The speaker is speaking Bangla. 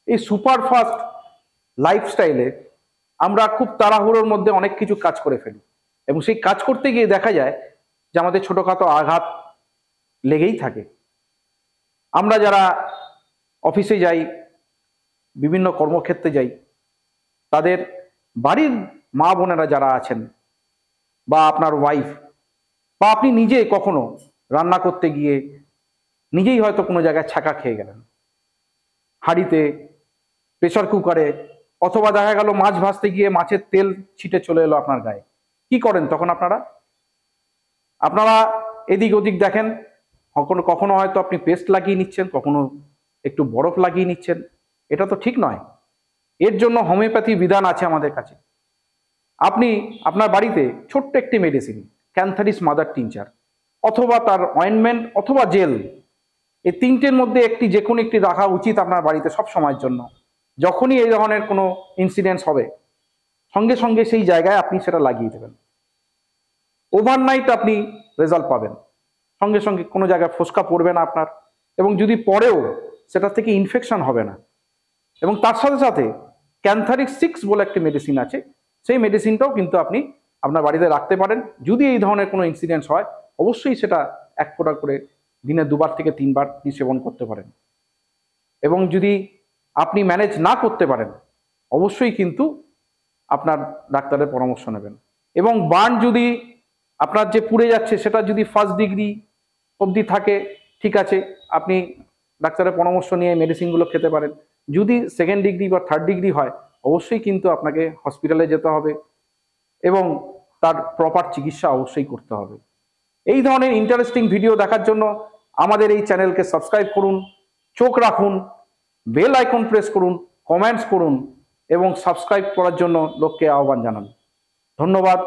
এই সুপারফাস্ট লাইফস্টাইলে আমরা খুব তাড়াহুড়োর মধ্যে অনেক কিছু কাজ করে ফেলি, এবং সেই কাজ করতে গিয়ে দেখা যায় যে আমাদের ছোটখাটো আঘাত লেগেই থাকে। আমরা যারা অফিসে যাই, বিভিন্ন কর্মক্ষেত্রে যাই, তাদের বাড়ির মা বোনেরা যারা আছেন, বা আপনার ওয়াইফ, বা আপনি নিজে কখনো রান্না করতে গিয়ে নিজেই হয়তো কোনো জায়গায় ছ্যাঁকা খেয়ে গেলেন, হাঁড়িতে, প্রেসার কুকারে, অথবা দেখা গেল মাছ ভাজতে গিয়ে মাছের তেল ছিটে চলে এলো আপনার গায়ে। কি করেন তখন আপনারা? আপনারা এদিক ওদিক দেখেন, কখনো কখনো হয়তো আপনি পেস্ট লাগিয়ে নিচ্ছেন, কখনো একটু বরফ লাগিয়ে নিচ্ছেন। এটা তো ঠিক নয়। এর জন্য হোমিওপ্যাথি বিধান আছে আমাদের কাছে। আপনি আপনার বাড়িতে ছোট্ট একটি মেডিসিন, ক্যান্থারিস মাদার টিনচার, অথবা তার অয়েনমেন্ট অথবা জেল, এই তিনটের মধ্যে একটি যে কোনো একটি রাখা উচিত আপনার বাড়িতে সব সময়ের জন্য। যখনই এই ধরনের কোনো ইনসিডেন্টস হবে, সঙ্গে সঙ্গে সেই জায়গায় আপনি সেটা লাগিয়ে দেবেন। ওভারনাইট আপনি রেজাল্ট পাবেন, সঙ্গে সঙ্গে কোনো জায়গায় ফোসকা পড়বে না আপনার, এবং যদি পড়েও সেটা থেকে ইনফেকশন হবে না। এবং তার সাথে সাথে ক্যান্থারিক 6 বলে একটি মেডিসিন আছে, সেই মেডিসিনটাও কিন্তু আপনি আপনার বাড়িতে রাখতে পারেন। যদি এই ধরনের কোনো ইনসিডেন্টস হয়, অবশ্যই সেটা 1 ফোঁটা করে দিনে 2 বার থেকে 3 বার আপনি সেবন করতে পারেন। এবং যদি আপনি ম্যানেজ না করতে পারেন, অবশ্যই কিন্তু আপনার ডাক্তারের পরামর্শ নেবেন। এবং বার্ন যদি আপনার যে পুড়ে যাচ্ছে সেটা যদি 1st ডিগ্রি অবধি থাকে, ঠিক আছে, আপনি ডাক্তারের পরামর্শ নিয়ে মেডিসিনগুলো খেতে পারেন। যদি 2nd ডিগ্রি বা 3rd ডিগ্রি হয়, অবশ্যই কিন্তু আপনাকে হসপিটালে যেতে হবে এবং তার প্রপার চিকিৎসা অবশ্যই করতে হবে। এই ধরনের ইন্টারেস্টিং ভিডিও দেখার জন্য আমাদের এই চ্যানেলকে সাবস্ক্রাইব করুন, চোখ রাখুন, বেল আইকন প্রেস করুন, কমেন্টস করুন এবং সাবস্ক্রাইব করার জন্য লোককে আহ্বান জানান। ধন্যবাদ।